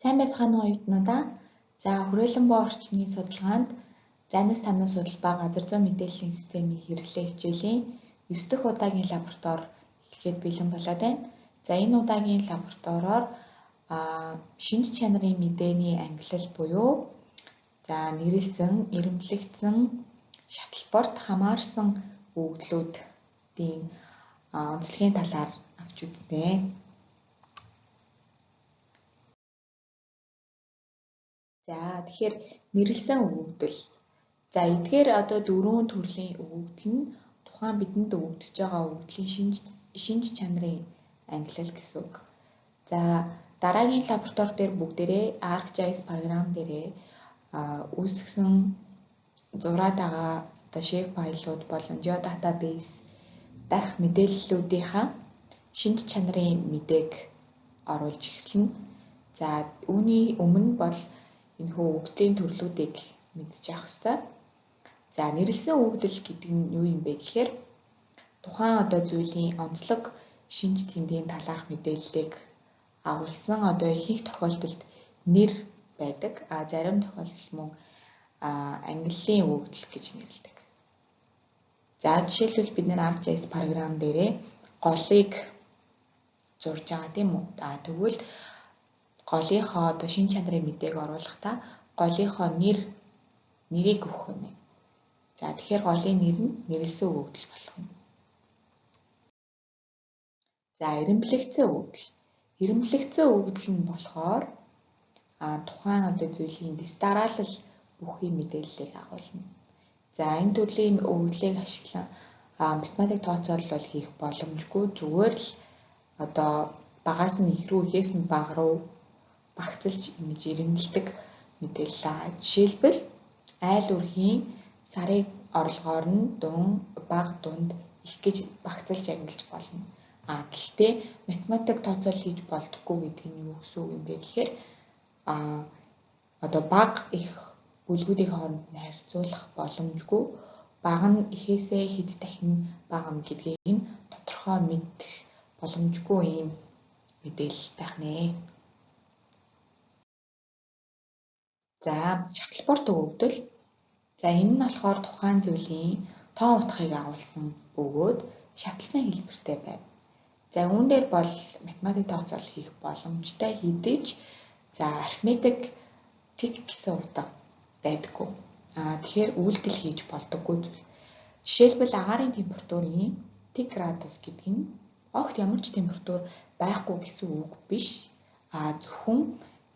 Сайн байцгаана уу оюутнуудаа. За хүрээлэн боо орчны судалгаанд зайнаас танаас судалбаа газар зүйн мэдээллийн системийн хэрэглээ хичээлийн 9 дахь удаагийн лаборатори эхлэхэд бэлэн болоод байна. За энэ удаагийн лабораториор шинж чанарын мэдээний ангилал буюу нэрлсэн, эрэмблэгдсэн, шаталбарт хамаарсан өгөгдлүүдийн онцлогийн талаар авч үзнэ. За тэгэхээр нэрлсэн өгөгдөл. За эдгээр одоо дөрвөн төрлийн өгөгдөл нь тухайн бидэнд өгөгдөж байгаа өгөгдлийн шинж чанарын ангилал гэсэн үг. За дараагийн лаборатори дээр бүгдээрээ ArcGIS програм дээрээ үүсгэсэн зураад байгаа одоо шейп файлууд болон geodatabase дахь мэдээллүүдийнхаа шинж чанарын мэдээг оруулж эхэлнэ. За үүний өмнө бол энэхүү өгөгдлийн төрлүүдийг мэдчих хэвээр. За нэрлсэн өгөгдөл гэдэг нь юу юм бэ гэхээр тухайн одоо зүйлийн онцлог шинж тэмдгийн талаарх мэдээллийг агуулсан одоо ихэнх тохиолдолд нэр байдаг. Зарим тохиолдолд мөн ангиллын өгөгдөл гэж нэрлэдэг. За жишээлбэл бид нэр ArcGIS програм дээрээ голыг зурж байгаа тийм үү? Тэгвэл голынхоо одоо шинж чанарын мэдээг оруулахдаа голынхоо нэрийг өгөх нь. За тэгэхээр голын нэр нь нэрлсэн өгөгдөл болох нь. За эрэмблэгдсэн өгөгдөл. Эрэмблэгдсэн өгөгдөл нь болохоор тухайн одоо зүйлийн дараалал бүхий мэдээллийг агуулна. За энэ төрлийн өгөгдлийг ашиглан математик тооцоолол хийх боломжгүй, зүгээр л одоо багаас нь их рүү, ихээс нь бага руу багцлж ингэж эрэмбэлдэг мэдээлэл. Жишээлбэл айл өрхийн сарыг орлогоор нь бага, дунд, их гэж багцлж ангилж болно. Гэхдээ математик тооцоолол хийж болдоггүй гэдэг нь юу гэсэн үг юм бэ гэхээр одоо бага, их бүлгүүдийн хооронд нь харьцуулах боломжгүй. Бага нь ихээсээ хэд дахин бага юм гэдгийг нь тодорхой мэдэх боломжгүй юм мэдээлэл байх нэ. За шаталбарт өгөгдөл. За энэ нь болохоор тухайн зүйлийн тоон утгыг агуулсан бөгөөд шатлсан хэлбэртэй байна. За үүн дээр бол математик тооцоолол хийх боломжтой хэдий ч арифметик тэг гэсэн утга байдаггүй. Тэгэхээр үйлдэл хийж болдоггүй зүйл. Жишээлбэл агаарын температурын тэг градус гэдэг нь огт ямар ч температур байхгүй гэсэн үг биш. Зөвхөн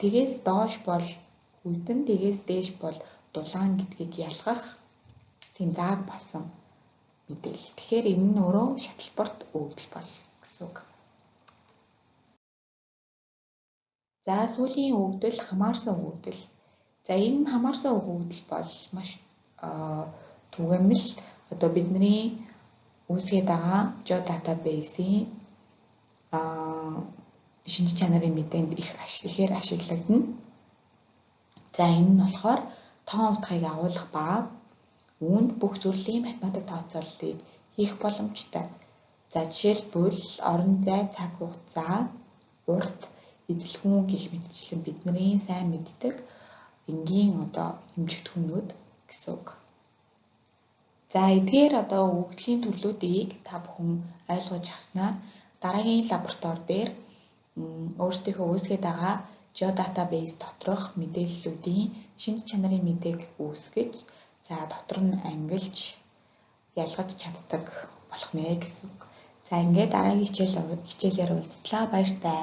тэгээс доош бол хүйтэн, тэгээс дээш бол дулаан гэдгийг ялгах тийм зааг болсон мэдээлэл. Тэгэхээр энэ нь өөрөө шаталбарт өгөгдөл бол гэсэн үг. За сүүлийн өгөгдөл хамаарсан өгөгдөл. За энэ хамаарсан өгөгдөл бол маш түгээмэл одоо бидний үүсгээд байгаа geodatabase-ийн шинж чанарын мэдээнд ихээр ашиглагдана. За энэ нь болохоор тоон утгыг агуулах ба үүнд бүх төрлийн математик тооцооллыг хийх боломжтой. За жишээлбэл орон зай, цаг хугацаа, урт, эзэлгүүн гэх мэтчлэн бидний сайн мэддэг энгийн одоо хэмжигдэхүүнүүд гэсэн үг. За эдгээр одоо өгөгдлийн төрлүүдийг та бүхэн ойлгож авснаар дараагийн лаборатори дээр өөрсдийнхөө үүсгээд байгаа geodatabase доторх мэдээллүүдийн шинж чанарын мэдээг үүсгэж дотор нь ангилж ялгаж чаддаг болох нэ гэсэн үг. За ингээд дараагийн хичээлээр уулзтлаа. Баяртай.